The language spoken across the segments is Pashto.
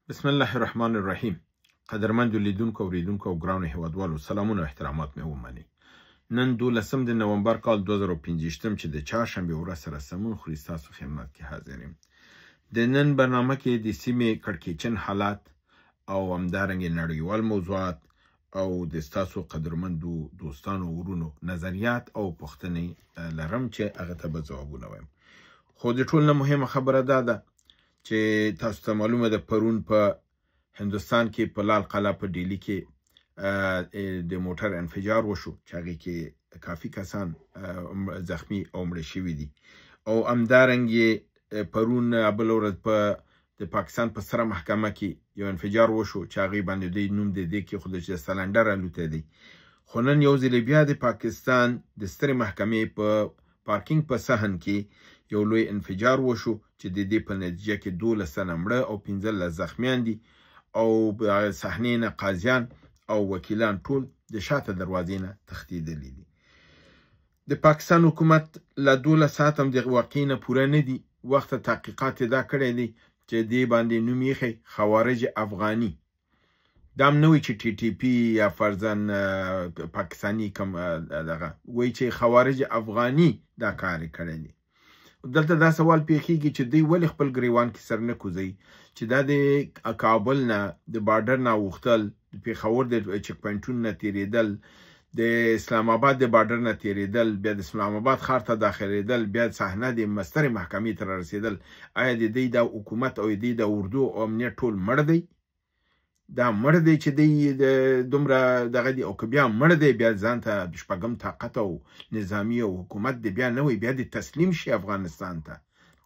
بسم الله الرحمن الرحیم. قدرمند لیدونکو اوریدونکو او ګرانو هیوادوالو، سلامونه او احترامات مې ومنئ. نن 12 د نومبر کال 2015 چې د چهارشنبې ورځ سره سمون خوري، ستاسو خدمت کې حاضر یم. د نن برنامه کې د سیمې کړکېچن حالات او همدارنګې نړیوال موضوعات او د ستاسو قدرمندو دوستانو ورونو نظریات او پوښتنې لرم چې هغه ته به ځوابونه وایم. خو د ټول نه مهمه خبره دا ده چې تاسو ته معلومه ده پرون په هندوستان کې په لال قلعه په ډیلی کې د موټر انفجار وشو چې هغې کې کافي کسان زخمی او مړه شوي دي. او همدارنګې پرون بله ورځ په د پاکستان په سره محکمه کې یو انفجار وشو چې هغې باندې دوی نوم د دې کېښوده چې د سلنډر الوتی دی. خو نن یو ځلې بیا د پاکستان د سترې محکمې په پارکینګ په صحن کې یو لوی انفجار وشو چې د دې په نتیجه کې 12 تنه مړه او 15 زخمیان دي او صحنې نه قاضیان او وکیلان ټول د شاته دروازې نه تښتېدلي دي. د پاکستان حکومت له 12 ساعت هم د واقعې نه پوره نه دي. وخته تحقیقات دا کړی دی چې دې باندې نوم ایښی خوارج افغاني. دا هم نه وایي چې ټي ټي پي یا فرضاً پاکستاني کم دغه وایي چې خوارج افغاني دا کار یې کړی دی. دلته دا سوال پیښیږي چې دوی ولې خپل ګریوان کې سر نه کوزوي چې دا د کابل نه د بارډر نه اوښتل، د پېښور د چک پوینټونو نه تېرېدل، د اسلام آباد د بارډر نه تېرېدل، بیا د اسلام آباد ښار ته داخلېدل، بیا صحنه د سترې محکمې ته رارسېدل. آیا د دوی دا حکومت او د دوی د اردو او امنیت ټول مړ دی؟ دا مړ دی چې دی دومره دغه دی، او که بیا مړ دی بیا ځان ته شپږم طاقت او نظامي او حکومت دی بیا نه وي، بیا د تسلیم شي افغانستان ته،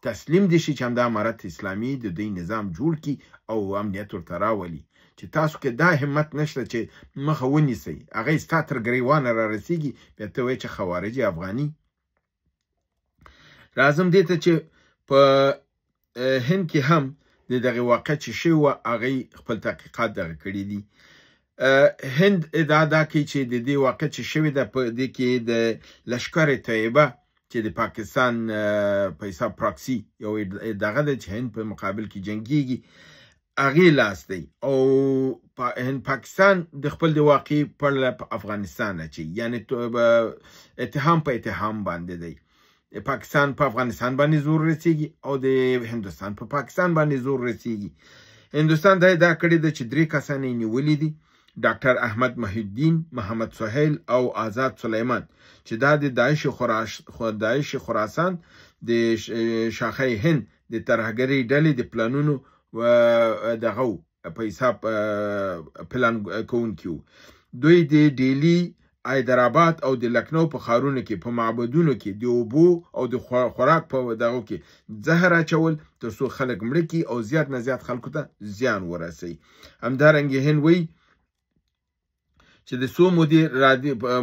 تسلیم دي شي چې همدا امارت اسلامي د دوی نظام جوړ کړي او امنیت ورته راولي. چې تاسو کې دا همت نشته چې مخه ونیسئ، هغه ستا تر ګریوانه رارسېږي، بیا ته وایې چې خوارج افغاني. راځم دې ته چې په هند کې هم د دغه واقع چې شوی وه هغې خپل تحقیقات دغه کړي دي. هند ادعا دا کوي چې د دې واقع چې شوې ده په دې کې د لشکر طیبه چې د پاکستان په حساب پراکسي یو دغه ده چې هند په مقابل کې جنګیږي، هغې لاس دی. او پاکستان د خپل د واقعي پړله په افغانستان اچوي، یعنې اتهام په اتهام باندې دی. پاکستان په افغانستان باندې زور رسیږي او د هندوستان په پاکستان باندې زور رسیږي. هندوستان دا ادعا کړې ده چې 3 کسان یې نیولي دي، ډاکټر احمد محی الدین، محمد سهیل او آزاد سلیمان، چې دا د داعش خراسان د شاخه هند د ترهګرۍ ډلې د پلانونو دغه په حساب پلان کوونکي وو. دوی د ډیلی، حیدرآباد او د لکنو په ښارونو کې په معبدونو کې د اوبو او د خوراک په دغو کې زهر اچول تر څو خلک مړه کړي او زیات نه زیات خلکو ته زیان ورسوي. همدارنګې هند وایي چې د څو مودې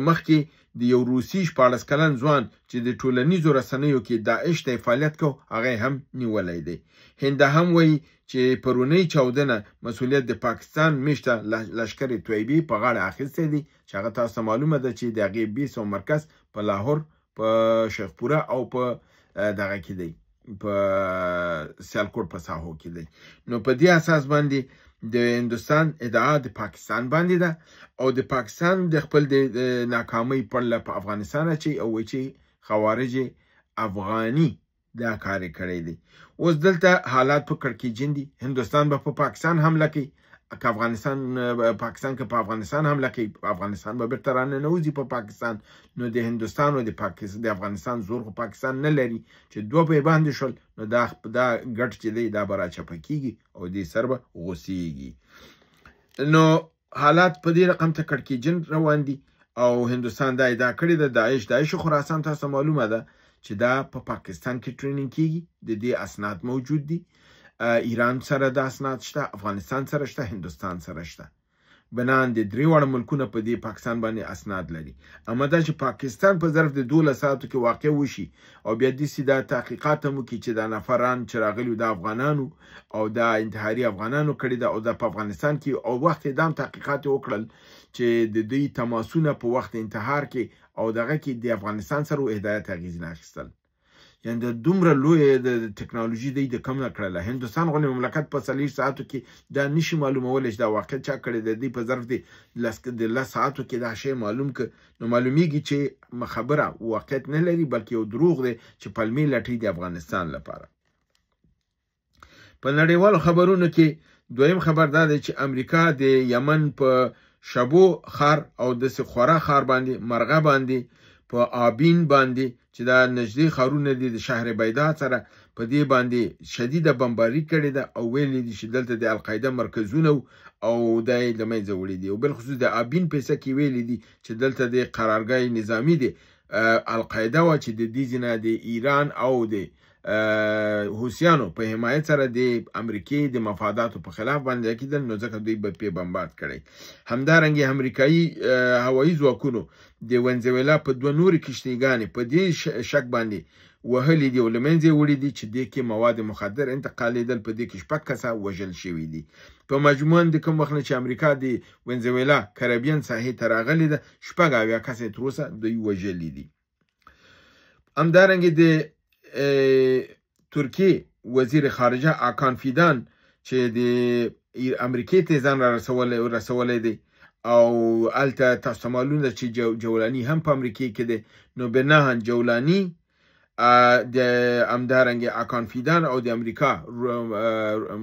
مخکې د یو روسي 14 کلن ځوان چې د ټولنیزو رسنیو کې داعش ته فعالیت کو هغه هم نیولی دی. هند هم وایي چې پرونی چاودنه مسؤلیت د پاکستان میشته لشکر طیبې په غاړه اخیستی دی، چې هغه تاسو معلومه ده چې د هغې بیس او مرکز په لاهور، په شیخپوره او په دغه کې دی، په سیالکوټ په ساحو کې دی. نو په دې اساس باندې د هندوستان ادعا د پاکستان باندې ده او د پاکستان د خپل د ناکامۍ پړله په افغانستان اچوي او وایي چې خوارج افغاني دا کار یې کړی دی. اوس دلته حالات په کړکېچن دي. هندوستان به په پاکستان حمله کوي، که پاکستان که په افغانستان حمله کوي، افغانستان به بیرته راننوځي په پاکستان. نو د هندوستان او د افغانستان زور خو پاکستان نه لري چې دوه به یې باندې شول، نو دا ګټ چې دی دا به راچپه کېږي او دې سر به غوسېږي. نو حالات په دې رقم ته کړکېچن روان دي او هندوستان دا ادعا کړې ده داعش خراسان تاسو معلومه ده چې دا په پاکستان کې ټریننګ کېږي. د دې اسناد موجود دي، ایران سره د اسناد شته، افغانستان سره شته، هندوستان سره شته. بنان د 3 واړه ملکونه په دې پاکستان باندې اسناد لري. اما دا چې پاکستان په ظرف د 12 ساعتو کې واقع وشي او بیا داسې دا تحقیقات هم وکړي چې دا نفران چې راغلي د افغانانو او دا انتحاري افغانانو کړي ده او دا په افغانستان کې او وخت دام تحقیقات وکړل چې د دوی تماسونه په وخت انتحار کې او دغه کې د افغانستان سره هدایت اغېزنه اخیستل یعنی د دومره لوی د ټکنالوژي دی د کم نه کړله. هندوستان غونې مملکت په 40 ساعتو کې دا نشي معلومولی چې دا واقع چا کړی دی. په ظرف د 10 ساعتو کې دا شی معلوم که نو معلومیږي چې خبره واقعیت نه لري بلکې یو دروغ دی چې پلمې لټوي د افغانستان لپاره. په نړیوالو خبرونو کې دویم خبر دا دی چې امریکا د یمن په شبو خار او د خورا خار باندې مرغه باندې په آبین باندې چې دا نږدې خارونه دي د شهر بیدا سره په دې باندې شدیده بمباري کړې ده او ویلي دي چې دلته د القاعده مرکزونه او د لمنځه وړي دي او بل خصوص د آبین په څه کې ویلي دي چې دلته د قرارګاه نظامی دي القاعده و چې د دې ځنه د ایران او د حوثیانو په حمایت سره د امریکای د مفاداتو په خلاف باندې کېدل نو ځکه دوی په بمبارد کړي. همدارنګه امریکایي هوایي ځواکونو د ونزویلا په 2 نورې کشتیګانې په دې شک باندې وهلي دي او له منځه وړي دي چې دې کې مواد مخدر انتقالېدل. په دې کې 6 کسه وژل شوي دي. په مجموعاً د کوم وخت چې امریکا د ونزویلا کریبین ساحې ته راغلې ده 6 کسه تر اوسه دوی وژلي دي. همدارنګه د ترکیه وزیر خارجه آکان فیدان چې د امریکای ته ځان را رسولی دی او الته تاسو معلومه ده چې جولانی هم په امریکای کې دی نو بناهن جولانی د همدارنګه آکان فیدان او د امریکا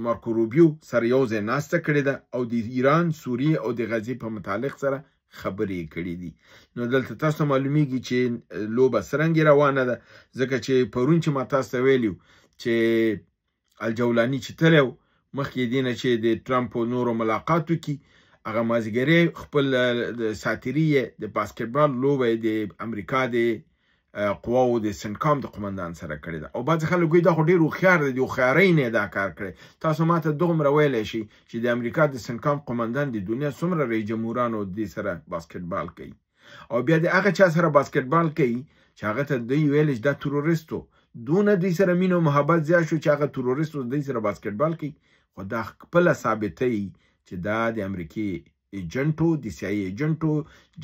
مارکو روبیو سره یو ځای ناسته کړې ده او د ایران سوریه او د غزې په متعلق سره خبرې کړې دي. نو دلته تاسو معلومیږي چې لوبه سرنګ روانه ده ځکه چې پرون چې ما تاسو ته ویلو چې الجولانی چې تلو مخکې دینه چې د ټرمپ او نورو ملاقاتو کې هغه مازیګری خپل ساتریه د باسکټبال لوبه د امریکا د قواو د سنکام د قومندان سره کړی ده او بعض خلک وایي دا خو ډېر هوښیار دی هوښیارۍ نه دا کار کړی. تاسو ماته دومره ویلی شي چې د امریکا د سنکام قومندان د دنیا څومره رئیس جمهورانو د سره باسکټبال کوي او بیا د هغه چا سره باسکټبال کوي چې هغه ته دوی ویل چې دا تروریستو دونه دوی سره مینه او محبت زیات شو چې هغه تروریستو دوی سره باسکټبال کوي. خو دا خپله ثابتوي چې دا د امریکې ایجنټو د CIA ایجنټو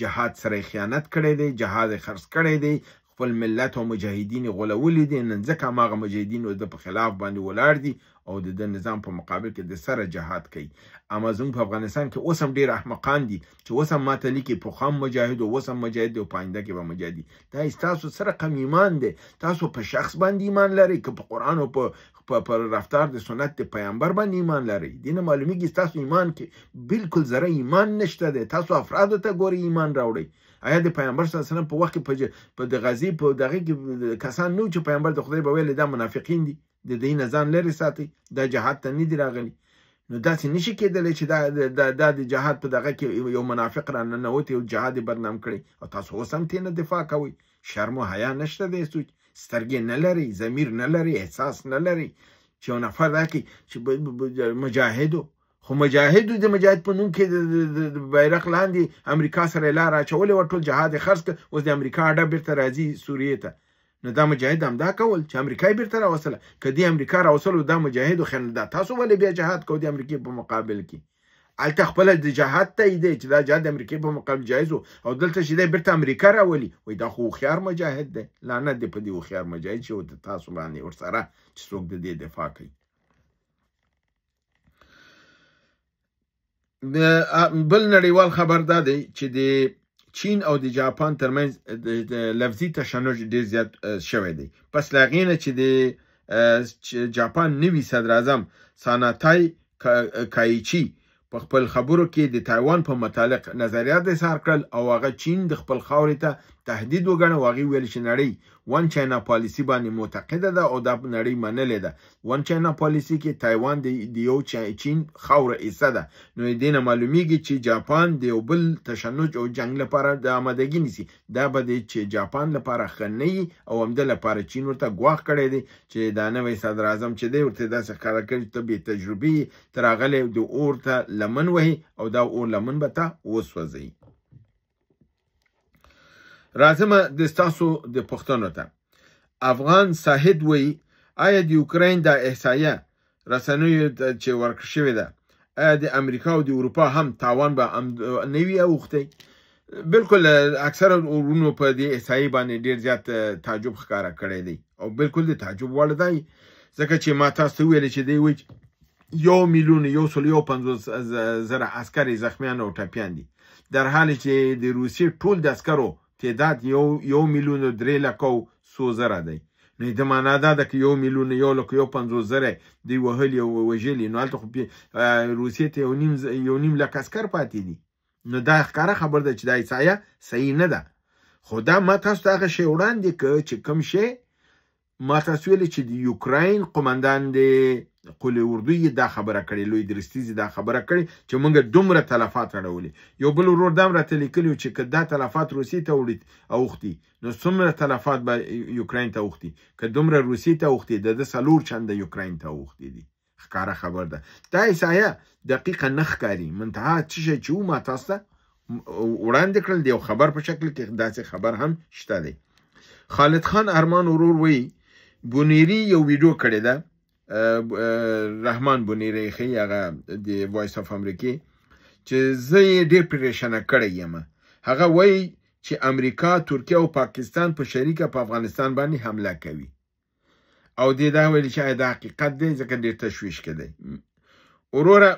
جهاد سره خیانت کړی دی جهاد خرڅ کړی دی خپل ملت او مجاهدین غولولي دي نن ځکه هغه مجاهدین د په خلاف باندې ولاړ دي او د نظام په مقابل کې د سره جهاد کوي. اما زموږ په افغانستان کې اوس هم ډېر احمقان دي چې اوس هم ماته لیکي پخوام مجاهد او اوس هم مجاهد او پاینده کې به مجاهدي. دا ستاسو سره کم ایمان دی. تاسو په شخص باندې ایمان لرئ که په قرآن او په رفتار د سنت د پیغمبر باندې ایمان لرئ. دینه معلومیږي ستاسو ایمان کې بالکل ذره ایمان نشته دی. تاسو افرادو ته ګوري ایمان راوړئ. آیا د پیغمبر صلی الله علیه وسلم په وخت کې په د غزې په دغه کې کسان نو چې پیغمبر د خدای به ویل دا منافقین دي د دې نه ځان لري ساتي دا جهاد ته نه دی راغلي. نو داسې نشي کېدلی چې دا د جهاد په دغه کې یو منافق را ننوتي او جهاد یې بدنام کړي او تاسو اوس هم ترې نه دفاع کوئ. شرم او حیا نشته دی. سترګې نه لري ضمیر نه لري احساس نه لري چې یو نفر دا کې چې مجاهدو خو مجاهدو د مجاهد په نوم کې د بیرغ لاندې امریکا سره لار اچولې وه ټول جهاد یې خرڅ کړ اوس د امریکا اډه بیرته راځي سوریې ته. نو دا مجاهد همدا کول چې امریکا یې بیرته راوصله که دې امریکا راوصلو دا مجاهدو خیر دا تاسو ولې بیا جهاد کوو د امریکې په مقابل کې هلته خپله د جهاد ته یې دی چې دا جهاد د امریکې په مقابل جایز و او دلته چې دی بیرته امریکا راولي وایي دا خو هوښیار مجاهد دی. لعنت دی په دې هوښیار مجاهد چې تاسو باندې ورسره چې څوک د دې دفاع کوي. بل نړیوال خبر دا دی چې د چین او د جاپان ترمنځ د لفظي تشنج ډېر زیات شوی دی پس له هغې نه چې د جاپان نوي صدر اعظم ساناتای کایچي په خپل خبرو کې د تایوان په متعلق نظریات اظهار کړل او هغه چین د خپل خاورې ته تهدید وګڼه او هغې ویل چې نړۍ ون چاینا پالیسي باندې معتقده ده او دا نړۍ منلې ده. ون چاینا پالیسي کې تایوان د یو چین خاوره حصه ده. نو دې نه معلومیږي چې جاپان د یو بل تشنج او جنګ لپاره د آمادګي نیسي. دا به د جاپان لپاره ښه نه وي او همده لپاره چین ورته ګواښ کړی دی چې دا نوی صدر اعظم چې دی ورته داسې ښکاره کړي ته بې تجربې ته راغلی د اور ته لمن وهي او دا اور لمن به ته وسوځوي. راځمه د ستاسو د پوښتنو ته. افغان ساحد وایي آیا د یوکراین دا احصایه رسنیو چې ورکړل شوې ده آیا د امریکا او د اروپا هم تاوان به نه وي اوښتی؟ بالکل اکثره ورونو په دې احصایې باندې ډیر زیات تعجب ښکاره کړی دی او بالکل د تعجب وړ دی ځکه چې ما تاسو ته ویل چې دی وایي 1,150,000 عسکر زخمیان او ټپیان دي در حالی چې د روسیې ټول د عسکرو تعداد 1,300,000 دی نو د معنا دا ده که 1,150,000 دی وهلي او وژلي نو هلته خو روسیې ته 1.5 لک عسکر پاتې دي نو دا ښکاره خبر ده چې دا احصایه صحیح نه ده خو دا ما تاسو ته هغه شی وړاندې که چې کوم شی ما تاسو ویلې چې د یوکراین قمندان د قول اردو یې دا خبره کړې لوی درستیزي دا خبره کړې چې موږ دومره تلفات اړولي یو بل ورور دا هم راته لیکلي چې که دا تلفات روسیې ته اوښتي نو څومره تلفات به یوکراین ته اوښتي که دومره روسیې ته اوښتي د 4 چنده یوکراین ته اوښتي دي ښکاره خبر ده دا احصایه دقیقه نه ښکاري منتها څه شی چې ما تاسو ته وړاندې کړل د یو خبر په شکل کې داسې خبر هم شته دی خالد خان ارمان ورور وایي بونیری یو ویډیو کړی ده رحمان بونیری ښیي هغه د وایس اف امریکې چې زه یې ډېر پریشانه کړی یم هغه وایي چې امریکا ترکیه او پاکستان په شریکه په افغانستان باندې حمله کوي او دې دا ویلي چې دا حقیقت دی ځکه ډېر تشویش کې دی وروره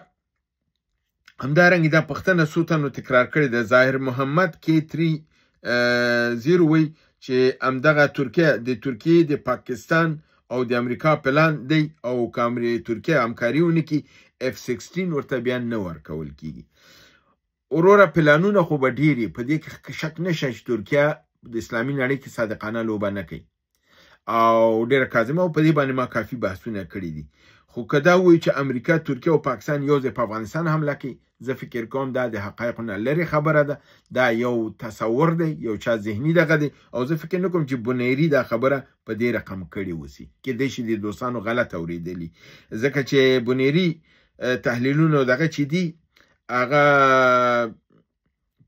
همدارنګه دا پښتنه څو تنو تکرار کړې ده ظاهر محمد K30 وایي چې همدغه ترکیه د پاکستان او د امریکا پلان دی او ترکیه همکاري ونکړي F-16 ورته بیا نه ورکول کیږي وروره پلانونه خو به ډېرې په دې کې شک نشته چې ترکیه د اسلامي نړۍ کې صادقانه لوبه نه کوي او ډېره کاظمه او په دې باندې ما کافي بحثونه کړي دي خو که دا وایي چې امریکا ترکیه او پاکستان یو ځای په افغانستان حمله کوي زه فکر کوم دا د حقایقو نه لرې خبره ده دا یو تصور دی یو چا ذهني دغه دی او زه فکر نه کوم چې بونیري دا خبره په دې رقم کړې وسی کېدای شي د دوستانو غلط اورېدلي ځکه چې بونیري تحلیلونه دغه چې دي هغه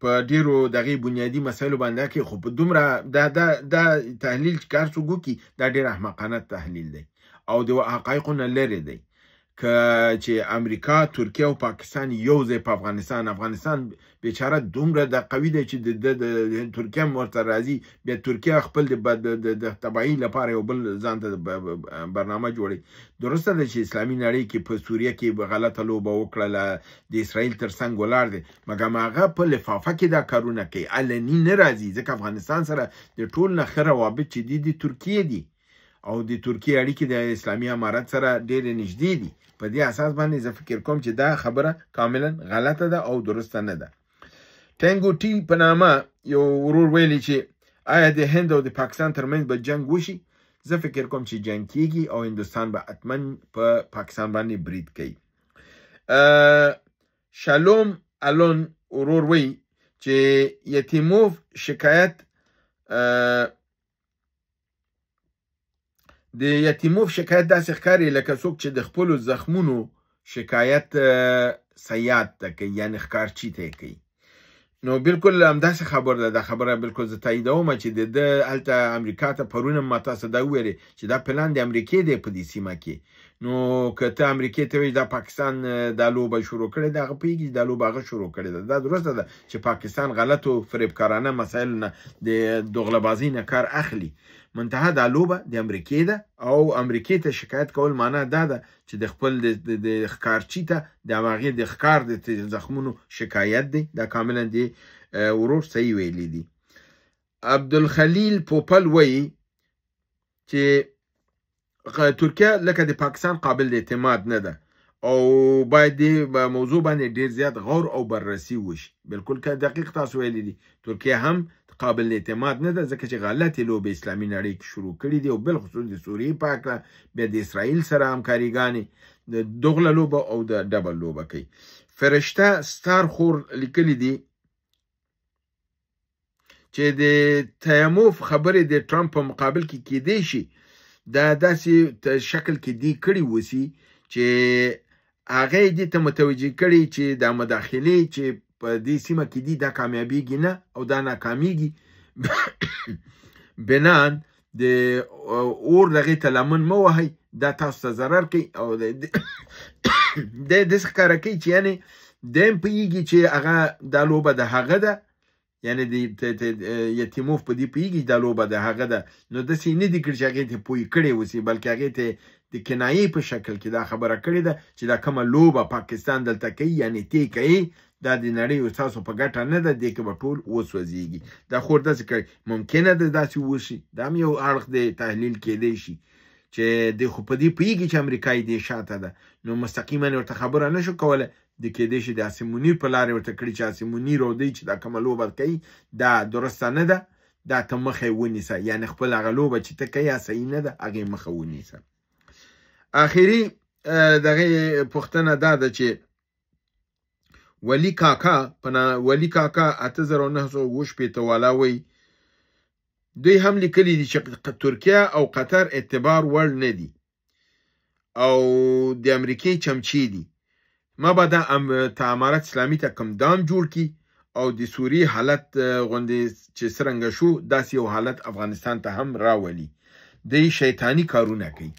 په ډیرو دغه بنیادی مسایلو باندې کې خو په دومره دا تحلیل کار څوک کوي دا ډیر احمقانه تحلیل دی او د حقایقو نه لري دی که چې امریکا ترکیه او پاکستان یو ځای په افغانستان بیچاره دومره د قوي دی چې د ترکیه ورته راځي بیا ترکیه خپل د تبعی لپاره یو بل ځان ته برنامه جوړي درسته ده چې اسلامي نړۍ کې په سوریه کې غلطه لوبه وکړله د اسرائیل ترڅنګ ولاړ دی مګر هغه په لفافه کې دا کارونه کوي علني نه راځي ځکه افغانستان سره د ټول نه ښه روابط چې دي د ترکیې دي او د ترکیې اړیکې د اسلامي امارت سره ډېرې نږدې دي په دې اساس باندې زه فکر کوم چې دا خبره کاملا غلطه ده او درسته نه ده ټینګو ټي په نامه یو ورور ویلي چې آیا د هند او د پاکستان ترمنځ به جنگ وشي زه فکر کوم چې جنگ کیږي او هندوستان به حتما په پاکستان باندې برید کوي شالوم الون ورور وایي چې یتیموف شکایت د یتیموف شکایت داسې ښکاري لکه څوک چې د خپلو زخمونو شکایت سیاد ته کوي یعنې ښکارچي ته کوي نو بالکل همداسې خبر ده دا خبره بالکل زه تاییدوم چې د هلته امریکا ته پرون ما تاسو دا وویلې چې دا پلان د امریکې دی په دې سیمه کې نو که ته امریکې ته وایي دا پاکستان دا لوبه شروع کړې ده هغه پوهېږي دا لوبه هغه شروع کړې ده دا درسته ده چې پاکستان غلطو فریبکارانه مسایلو نه د دوغلهبازۍ نه کار اخلي منتها دا لوبه د امریکې ده او امریکې ته شکایت کول معنا دا ده چې د خپل د ښکارچي ته د هغې د ښکار د زخمونو شکایت دی دا کاملا دی ورور صحیح ویلی دي عبدالخلیل پوپل وایي چې ترکیه لکه د پاکستان قابل د اعتماد نه ده او باید د موضوع باندې ډیر زیات غور او بررسي وشي بالکل که دقیق تاسو ویلی دي ترکیه هم قابل اعتماد نه ده ځکه چې غلطې لوبې اسلامي نړۍ کې شروع کړي دي او بالخصوص د سوریې په هکله بیا د اسرائیل سره همکاریګانې د دوغله لوبه او د ډبل لوبه کوي فرشته ستار خور لیکلي دي چې د تیموف خبرې د ټرمپ په مقابل کې کیدای شي دا داسې شکل کې دی کړي وسی چې هغه دې ته متوجه کړي چې دا مداخلې چې په دې سیمه کې دي دا کامیابیږي نه او دا ناکامیږي بنان د اور دغې ته لمن مه وهئ دا تاسو ته ضرر کوي او د داسې ښکاره کوي چې یعنې دی هم پوهېږي چې هغه دا لوبه د هغه ده یعنی د یتیموف په دې پوهېږي دا لوبه د هغه ده، نو داسې نه دي کړي چې هغې ته پوه کړی اوسي، بلکې هغې ته د کنایې په شکل کې دا خبره کړې ده چې دا کومه لوبه پاکستان دلته کوي، یعنی تی کوي، دا د نړۍ ستاسو په ګټه نه ده، دې کې به ټول وسوځېږي. دا خو داسې کړي ممکنه ده داسې وشي، دا هم یو اړخ د تحلیل کېدی شي چې دی خو په دې پوهېږي چې امریکا یې دې شاته ده، نو مستقیما ورته خبره نه شو کولی. د کېدی شي د عاصم منیر په لارې ورته کړي چې عاصم منیر او دی چې دا کومه لوبه کوي دا درسته نه ده، دا ته مخه یې ونیسه، یعنی خپل هغه لوبه چې ته کوې صحیح نه ده، هغې مخه ونیسه. آخري دغه پوښتنه دا ده چې ولی کاکا 8960 والا وایي دوی هم لیکلي دي چې ترکیه او قطر اعتبار وړ نه دي او د امریکې چمچې دي، مبادا امارت اسلامي ته کوم دام جوړ کی او د سوریې حالت غوندې چې څرنګه شو داسې یو حالت افغانستان ته هم راولي، دوی شیطاني کارونه کوي.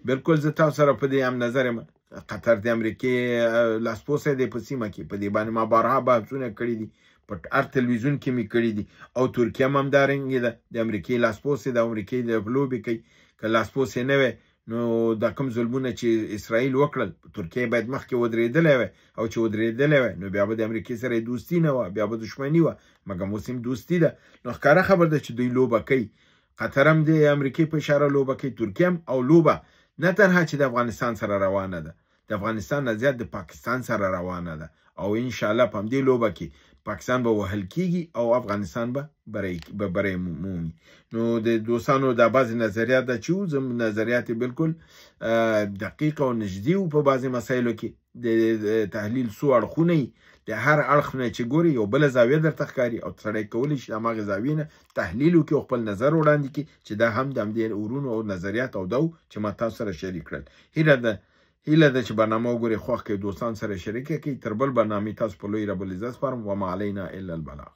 بالکل زه تاسو سره په دې هم نظر یم. قطر د امریکې لاسپوڅی دی په سیمه کې، په دې باندې ما بارها بحثونه کړي دي، په هر تلویزیون کې مې کړي دي، او ترکیه هم همدارنګې ده، د امریکې لاسپوڅی د امریکې د لوبې کوي. که لاسپوڅی نه وی نو دا کوم ظلمونه چې اسرائیل وکړل ترکیه باید مخکې ودرېدلی وی، او چې ودرېدلی وی نو بیا به د امریکې سره دوستي نه وه، بیا به دښمني وه، مګر اوس هم دوستي ده. نو ښکاره خبر ده چې دوی لوبه کوي. قطر هم د امریکې په اشاره لوبه کوي، ترکیه هم، او لوبه نه تنها چې د افغانستان سره روانه ده، د افغانستان نه زیات د پاکستان سره روانه ده، او انشاءالله په همدې لوبه کې پاکستان به وهل کیږي او افغانستان به بری مومي. نو د دوستانو دا بعضې نظریات ده چې زم نظریات بالکل دقیق او نږدې په بعضې مسایلو کې د تحلیل څو اړخونه یي، د هر اړخ نه چې ګوري یو بله زاویه درته ښکاري او سړی کولی شي هماغې زاویې نه تحلیل وکړي او خپل نظر وړاندې کړي چې دا هم د همدې ورونو او نظریات او دو چې ما تاسو سره شریک کړل. هیله ده چې برنامه وګورئ، خوښ کړئ، دوستان سره شریک کړئ. تر بل برنامې تاسو په لوی رب العزت سپارم. وما علینا الا البلاغ.